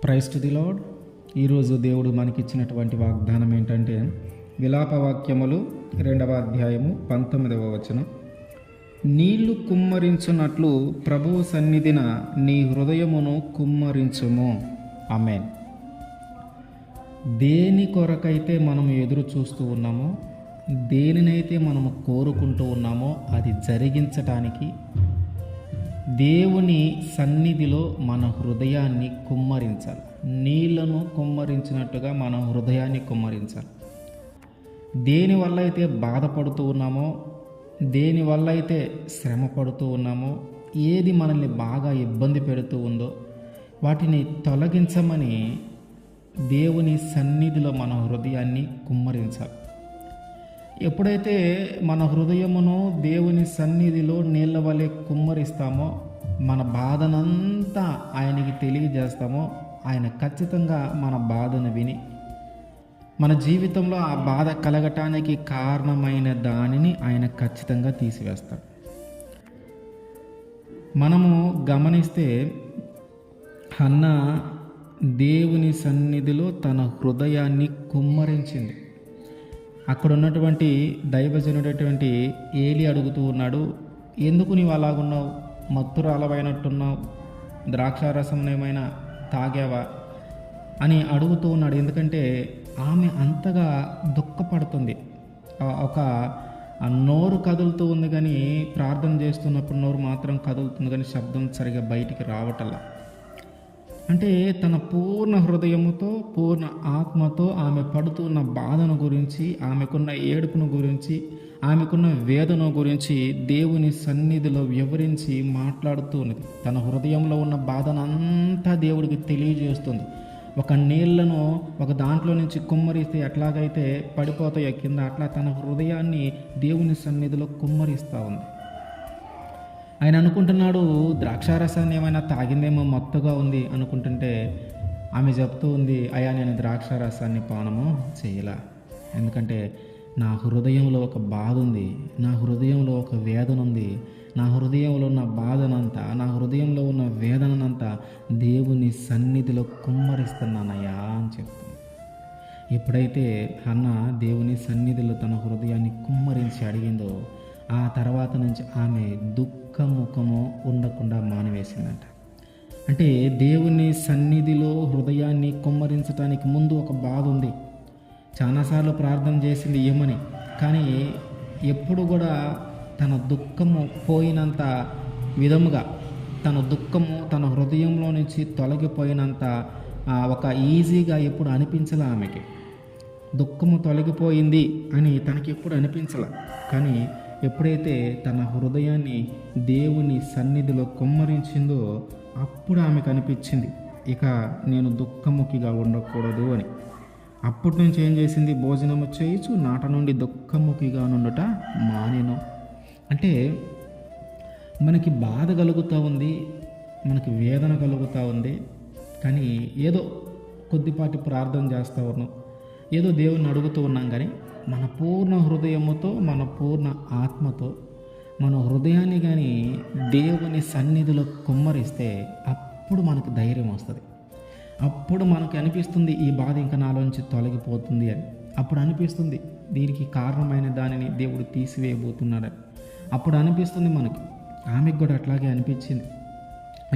Praise to the lord. ఈరోజు దేవుడు మనకిచ్చినటువంటి వాగ్దానం ఏంటంటే విలాపవాక్యములు 2వ అధ్యాయము 19వ వచనం. నీళ్లు కుమ్మరించున్నట్లు ప్రభువు సన్నిధిన నీ హృదయమును కుమ్మరించుము. ఆమేన్. దేని కొరకైతే మనం ఎదురు చూస్తూ ఉన్నామో, దేనినైతే మనము కోరుకుంటూ ఉన్నామో అది జరిగించటానికి దేవుని సన్నిధిలో మన హృదయాన్ని కుమ్మరించాలి. నీళ్లను కుమ్మరించినట్టుగా మన హృదయాన్ని కుమ్మరించాలి. దేనివల్ల అయితే బాధపడుతూ ఉన్నామో, దేనివల్ల అయితే శ్రమ పడుతూ ఉన్నామో, ఏది మనల్ని బాగా ఇబ్బంది పెడుతూ ఉందో వాటిని తొలగించమని దేవుని సన్నిధిలో మన హృదయాన్ని కుమ్మరించాలి. ఎప్పుడైతే మన హృదయమును దేవుని సన్నిధిలో నీళ్ళ వలె కుమ్మరిస్తామో, మన బాధనంతా ఆయనకి తెలియజేస్తామో, ఆయన ఖచ్చితంగా మన బాధను విని మన జీవితంలో ఆ బాధ కలగటానికి కారణమైన దానిని ఆయన ఖచ్చితంగా తీసివేస్తాడు. మనము గమనిస్తే హన్నా దేవుని సన్నిధిలో తన హృదయాన్ని కుమ్మరించింది. అక్కడ ఉన్నటువంటి దైవజనుడైనటువంటి ఏలి అడుగుతూ ఉన్నాడు, ఎందుకు నీవు అలాగున్నావు? మత్తురాలవైనట్టున్నావు, ద్రాక్షారసం ఏమైనా తాగావా అని అడుగుతూ ఉన్నాడు. ఎందుకంటే ఆమె అంతగా దుఃఖపడుతుంది. ఒక నోరు కదులుతూ ఉంది, కానీ ప్రార్థన చేస్తున్నప్పుడు నోరు మాత్రం కదులుతుంది, కానీ శబ్దం సరిగా బయటికి రావటల్లా. అంటే తన పూర్ణ హృదయముతో, పూర్ణ ఆత్మతో ఆమె పడుతున్న బాధను గురించి, ఆమెకున్న ఏడుపును గురించి, ఆమెకున్న వేదన గురించి దేవుని సన్నిధిలో వివరించి మాట్లాడుతూ ఉన్నది. తన హృదయంలో ఉన్న బాధనంతా దేవుడికి తెలియజేస్తుంది. ఒక నీళ్లను ఒక దాంట్లో నుంచి కుమ్మరిస్తే ఎట్లాగైతే పడిపోతాయో కింద, అట్లా తన హృదయాన్ని దేవుని సన్నిధిలో కుమ్మరిస్తూ ఉంది. ఆయన అనుకుంటున్నాడు, ద్రాక్షారసాన్ని ఏమైనా తాగిందేమో, మత్తుగా ఉంది అనుకుంటుంటే ఆమె చెప్తూ ఉంది, అయ్యా నేను ద్రాక్షారసాన్ని పానము చేయలా, ఎందుకంటే నా హృదయంలో ఒక బాధ ఉంది, నా హృదయంలో ఒక వేదన ఉంది, నా హృదయంలో ఉన్న బాధనంతా, నా హృదయంలో ఉన్న వేదనంతా దేవుని సన్నిధిలో కుమ్మరిస్తున్నానయ్యా అని చెప్తుంది. ఎప్పుడైతే హన్నా దేవుని సన్నిధిలో తన హృదయాన్ని కుమ్మరించి అడిగిందో, ఆ తర్వాత నుంచి ఆమె దుఃఖముఖము ఉండకుండా మానివేసిందంట. అంటే దేవుని సన్నిధిలో హృదయాన్ని కుమ్మరించడానికి ముందు ఒక బాధ ఉంది. చాలాసార్లు ప్రార్థన చేసింది ఏమని, కానీ ఎప్పుడు కూడా తన దుఃఖము పోయినంత విధముగా, తన దుఃఖము తన హృదయంలో నుంచి తొలగిపోయినంత ఒక ఈజీగా ఎప్పుడు అనిపించలే ఆమెకి. దుఃఖము తొలగిపోయింది అని తనకి ఎప్పుడు అనిపించలే. కానీ ఎప్పుడైతే తన హృదయాన్ని దేవుని సన్నిధిలో కుమ్మరించిందో అప్పుడు ఆమెకు అనిపించింది, ఇక నేను దుఃఖముఖిగా ఉండకూడదు అని. అప్పటి నుంచి ఏం చేసింది, భోజనము చేయించు నాట నుండి దుఃఖముఖిగా నుండుట మానేను. అంటే మనకి బాధ కలుగుతూ ఉంది, మనకి వేదన కలుగుతూ ఉంది, కానీ ఏదో కొద్దిపాటి ప్రార్థన చేస్తూ ఉన్నాం, ఏదో దేవుణ్ణి అడుగుతూ ఉన్నాం, కానీ మన పూర్ణ హృదయముతో, మన పూర్ణ ఆత్మతో మన హృదయాన్ని కానీ దేవుని సన్నిధిలో కుమ్మరిస్తే అప్పుడు మనకు ధైర్యం వస్తుంది. అప్పుడు మనకు అనిపిస్తుంది ఈ బాధ ఇంకా నాలోంచి తొలగిపోతుంది అని. అప్పుడు అనిపిస్తుంది దీనికి కారణమైన దానిని దేవుడు తీసివేయబోతున్నాడని. అప్పుడు అనిపిస్తుంది మనకు. ఆమెకు కూడా అట్లాగే అనిపించింది.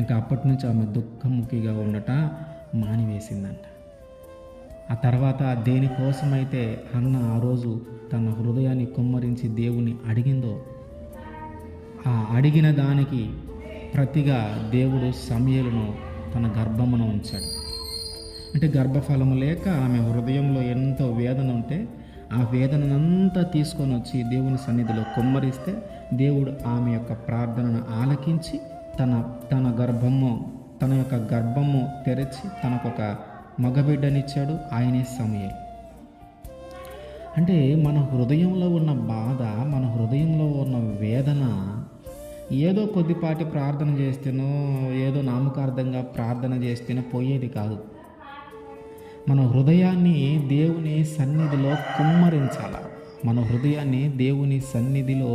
ఇంకా అప్పటి నుంచి ఆమె దుఃఖముఖిగా ఉండట మానివేసిందంట. ఆ తర్వాత దేనికోసమైతే హన్నా ఆ రోజు తన హృదయాన్ని కుమ్మరించి దేవుని అడిగిందో, ఆ అడిగిన దానికి ప్రతిగా దేవుడు సమూయేలును తన గర్భమున ఉంచాడు. అంటే గర్భఫలము లేక ఆమె హృదయంలో ఎంతో వేదన ఉంటే ఆ వేదనంతా తీసుకొని వచ్చి దేవుని సన్నిధిలో కుమ్మరిస్తే దేవుడు ఆమె యొక్క ప్రార్థనను ఆలకించి తన యొక్క గర్భము తెరిచి తనకొక మగబిడ్డనిచ్చాడు. ఆయనే సమూయేలు. అంటే మన హృదయంలో ఉన్న బాధ, మన హృదయంలో ఉన్న వేదన ఏదో కొద్దిపాటి ప్రార్థన చేస్తేనో, ఏదో నామకార్థంగా ప్రార్థన చేస్తేనో పోయేది కాదు. మన హృదయాన్ని దేవుని సన్నిధిలో కుమ్మరించాల. మన హృదయాన్ని దేవుని సన్నిధిలో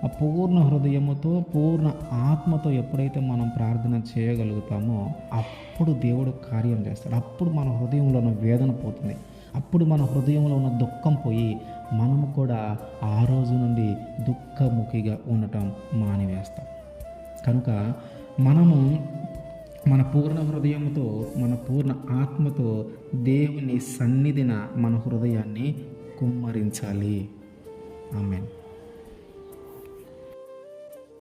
ఆ పూర్ణ హృదయముతో పూర్ణ ఆత్మతో ఎప్పుడైతే మనం ప్రార్థన చేయగలుగుతామో అప్పుడు దేవుడు కార్యం చేస్తాడు. అప్పుడు మన హృదయంలో ఉన్న వేదన పోతుంది. అప్పుడు మన హృదయంలో ఉన్న దుఃఖం పోయి మనము కూడా ఆ రోజు నుండి దుఃఖముఖిగా ఉండటం మానివేస్తాం. కనుక మనము మన పూర్ణ హృదయంతో మన పూర్ణ ఆత్మతో దేవుని సన్నిధిన మన హృదయాన్ని కుమ్మరించాలి. ఆమేన్.